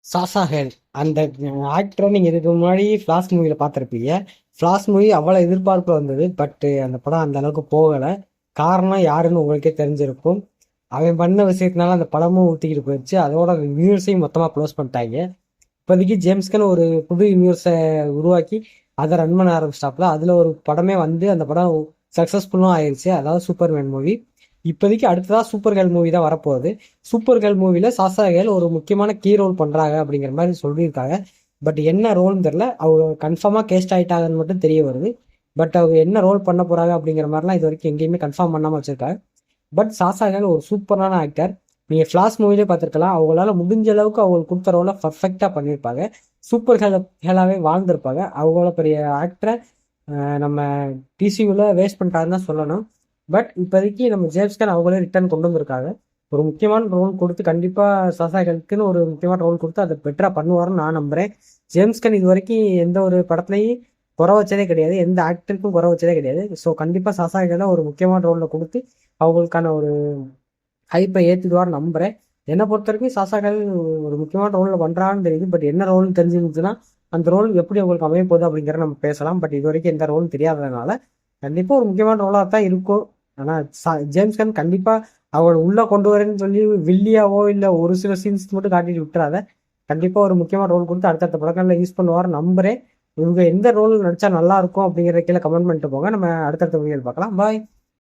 சாசா Hale அந்த ஆக்டரை நீங்கள் இதுக்கு முன்னாடி ஃப்ளாஷ் மூவியில் பார்த்துருப்பீங்க. ஃப்ளாஷ் மூவி அவ்வளோ எதிர்பார்ப்பு வந்தது. பட் அந்த படம் அந்த அளவுக்கு போகலை. காரணம் யாருன்னு உங்களுக்கே தெரிஞ்சிருக்கும். அவன் பண்ண விஷயத்தினால அந்த படமும் ஊற்றிக்கிட்டு போயிடுச்சு. அதோட யூனிவர்ஸையும் மொத்தமாக க்ளோஸ் பண்ணிட்டாங்க. இப்போதைக்கு ஜேம்ஸ்கன் ஒரு புது யூனிவர்ஸை உருவாக்கி அதை ரன் பண்ண ஆரம்பிச்சிட்டாப்புல. அதில் ஒரு படமே வந்து அந்த படம் சக்ஸஸ்ஃபுல்லும் ஆயிடுச்சு. அதாவது சூப்பர்மேன் மூவி. இப்போதைக்கு அடுத்ததாக சூப்பர் கேர்ள் மூவி தான் வரப்போகுது. சூப்பர் கேர்ள் மூவியில் சாசா கேர்ள் ஒரு முக்கியமான கீ ரோல் பண்ணுறாங்க அப்படிங்கிற மாதிரி சொல்லியிருக்காங்க. பட் என்ன ரோல்னு தெரில. அவங்க கன்ஃபார்மாக கேஸ்ட் ஆகிட்டாங்கன்னு மட்டும் தெரிய வருது. பட் அவங்க என்ன ரோல் பண்ண போகிறாங்க அப்படிங்கிற மாதிரிலாம் இது வரைக்கும் எங்கேயுமே கன்ஃபார்ம் பண்ணாமல் வச்சுருக்காங்க. பட் சாசா கேர்ள் ஒரு சூப்பரான ஆக்டர். நீங்கள் ஃப்ளாஷ் மூவிலே பார்த்துருக்கலாம். அவங்களால முடிஞ்ச அளவுக்கு அவங்களுக்கு கொடுத்த ரோலை பர்ஃபெக்டாக பண்ணியிருப்பாங்க. சூப்பர் ஹேலாகவே வாழ்ந்திருப்பாங்க. அவங்கள பெரிய ஆக்டரை நம்ம டிசியூவில் வேஸ்ட் பண்ணிட்டாருன்னு தான் சொல்லணும். பட் இப்போதைக்கு நம்ம ஜேம்ஸ்கன் அவங்களே ரிட்டர்ன் கொண்டு வந்திருக்காங்க. ஒரு முக்கியமான ரோல் கொடுத்து கண்டிப்பாக சாசாக்களுக்குன்னு ஒரு முக்கியமான ரோல் கொடுத்து அதை பெட்டராக பண்ணுவாருன்னு நான் நம்புகிறேன். ஜேம்ஸ்கன் இது வரைக்கும் எந்த ஒரு படத்துலையும் குறை வச்சதே கிடையாது. எந்த ஆக்டருக்கும் குறை வச்சதே கிடையாது. ஸோ கண்டிப்பாக சாசாக்களை ஒரு முக்கியமான ரோலில் கொடுத்து அவங்களுக்கான ஒரு ஹைப்பை ஏற்றிடுவார்னு நம்புகிறேன். என்னை பொறுத்த வரைக்கும் சாசாக்கள் ஒரு முக்கியமான ரோலில் பண்ணுறான்னு தெரியுது. பட் என்ன ரோல்னு தெரிஞ்சிருந்துச்சுன்னா அந்த ரோல் எப்படி அவங்களுக்கு அமைய போகுது அப்படிங்கிறத நம்ம பேசலாம். பட் இது வரைக்கும் எந்த ரோல்னு தெரியாததுனால கண்டிப்பாக ஒரு முக்கியமான ரோலாக தான் இருக்கும். ஆனால் ஜேம்ஸ்கன் கண்டிப்பாக அவளை உள்ளே கொண்டு வரேன்னு சொல்லி வில்லியாவோ இல்லை ஒரு சில சீன்ஸ் மட்டும் காட்டிட்டு விட்டுறாத. கண்டிப்பாக ஒரு முக்கியமான ரோல் கொடுத்து அடுத்தடுத்த படங்களில் யூஸ் பண்ணுவார் நம்புகிறேன். இவங்க எந்த ரோல் நடித்தா நல்லா இருக்கும் அப்படிங்கிற கீழே கமெண்ட் பண்ணிட்டு போங்க. நம்ம அடுத்தடுத்த வீடியோவில் பார்க்கலாம். பாய்.